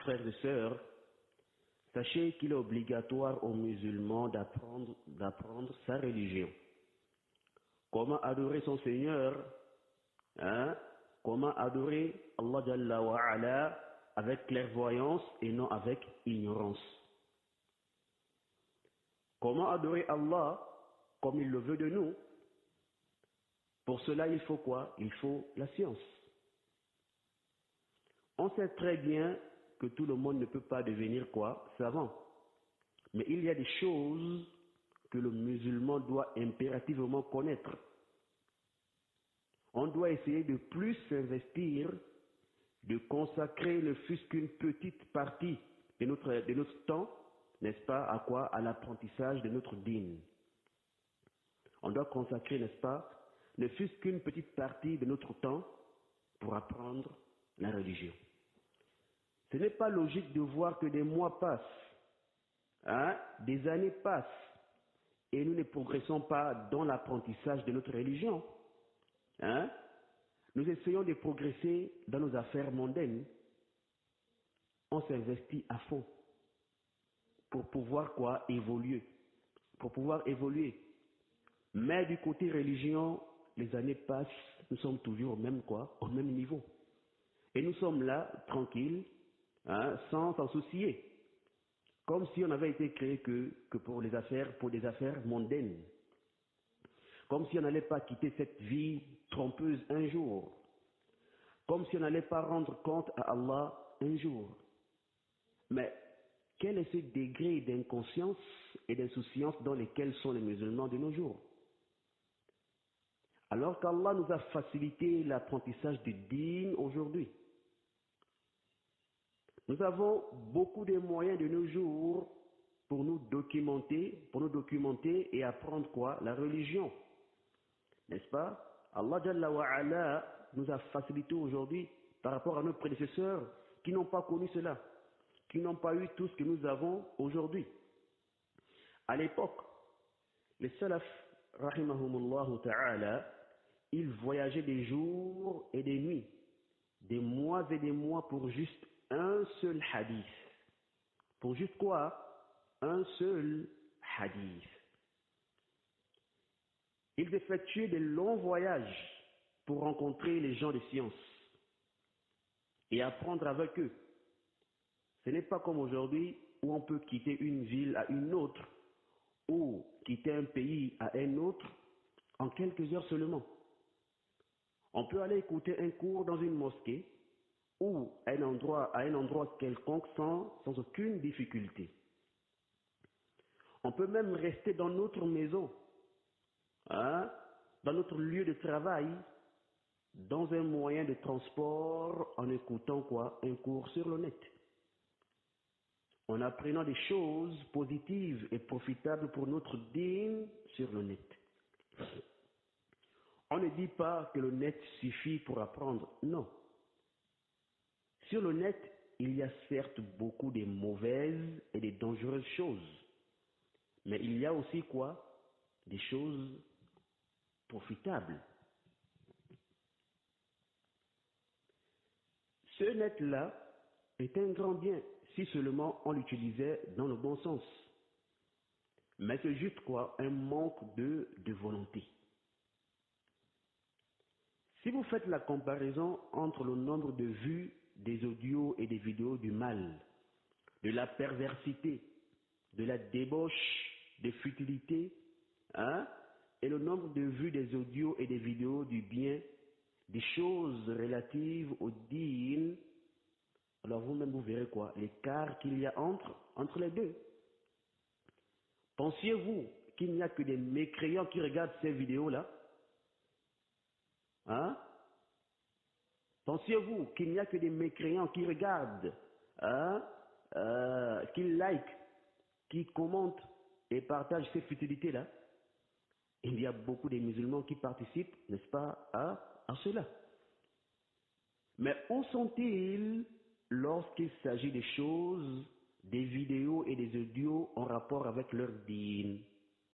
frères et sœurs, sachez qu'il est obligatoire aux musulmans d'apprendre sa religion. Comment adorer son Seigneur, comment adorer Allah Jalla wa Ala avec clairvoyance et non avec ignorance. Comment adorer Allah comme il le veut de nous? Pour cela, il faut quoi? Il faut la science. On sait très bien que tout le monde ne peut pas devenir quoi? Savant. Mais il y a des choses que le musulman doit impérativement connaître. On doit essayer de plus s'investir, de consacrer ne fût-ce qu'une petite partie de notre temps, n'est-ce pas, à quoi? À l'apprentissage de notre dîn. On doit consacrer, n'est-ce pas, ne fût-ce qu'une petite partie de notre temps pour apprendre la religion. Ce n'est pas logique de voir que des mois passent, des années passent, et nous ne progressons pas dans l'apprentissage de notre religion. Nous essayons de progresser dans nos affaires mondaines. On s'investit à fond pour pouvoir quoi? Évoluer. Pour pouvoir évoluer. Mais du côté religion, les années passent, nous sommes toujours au même niveau. Et nous sommes là, tranquilles, sans s'en soucier. Comme si on n'avait été créé que pour des affaires mondaines. Comme si on n'allait pas quitter cette vie trompeuse un jour. Comme si on n'allait pas rendre compte à Allah un jour. Mais quel est ce degré d'inconscience et d'insouciance dans lesquels sont les musulmans de nos jours? Alors qu'Allah nous a facilité l'apprentissage du dîn aujourd'hui. Nous avons beaucoup de moyens de nos jours pour nous documenter et apprendre quoi? La religion. N'est-ce pas? Allah Jalla wa Ala nous a facilité aujourd'hui par rapport à nos prédécesseurs qui n'ont pas connu cela, qui n'ont pas eu tout ce que nous avons aujourd'hui. À l'époque, les salaf, rahimahumullah ta'ala, ils voyageaient des jours et des nuits, des mois et des mois pour juste un seul hadith. Pour juste quoi? Un seul hadith. Ils effectuaient de longs voyages pour rencontrer les gens de science et apprendre avec eux. Ce n'est pas comme aujourd'hui où on peut quitter une ville à une autre ou quitter un pays à un autre en quelques heures seulement. On peut aller écouter un cours dans une mosquée ou à un endroit quelconque sans aucune difficulté. On peut même rester dans notre maison, dans notre lieu de travail, dans un moyen de transport en écoutant quoi? Un cours sur le net. En apprenant des choses positives et profitables pour notre dîn sur le net. On ne dit pas que le net suffit pour apprendre, non. Sur le net, il y a certes beaucoup de mauvaises et de dangereuses choses. Mais il y a aussi quoi? Des choses profitables. Ce net-là est un grand bien si seulement on l'utilisait dans le bon sens. Mais c'est juste quoi? Un manque de volonté. Si vous faites la comparaison entre le nombre de vues des audios et des vidéos du mal, de la perversité, de la débauche, des futilités, et le nombre de vues des audios et des vidéos du bien, des choses relatives au dîn, alors vous-même vous verrez quoi? L'écart qu'il y a entre les deux. Pensiez-vous qu'il n'y a que des mécréants qui regardent ces vidéos-là? Pensiez-vous qu'il n'y a que des mécréants qui regardent, qui likent, qui commentent et partagent ces futilités-là? Il y a beaucoup de musulmans qui participent, n'est-ce pas, à cela. Mais où sont-ils lorsqu'il s'agit des choses, des vidéos et des audios en rapport avec leur dîn?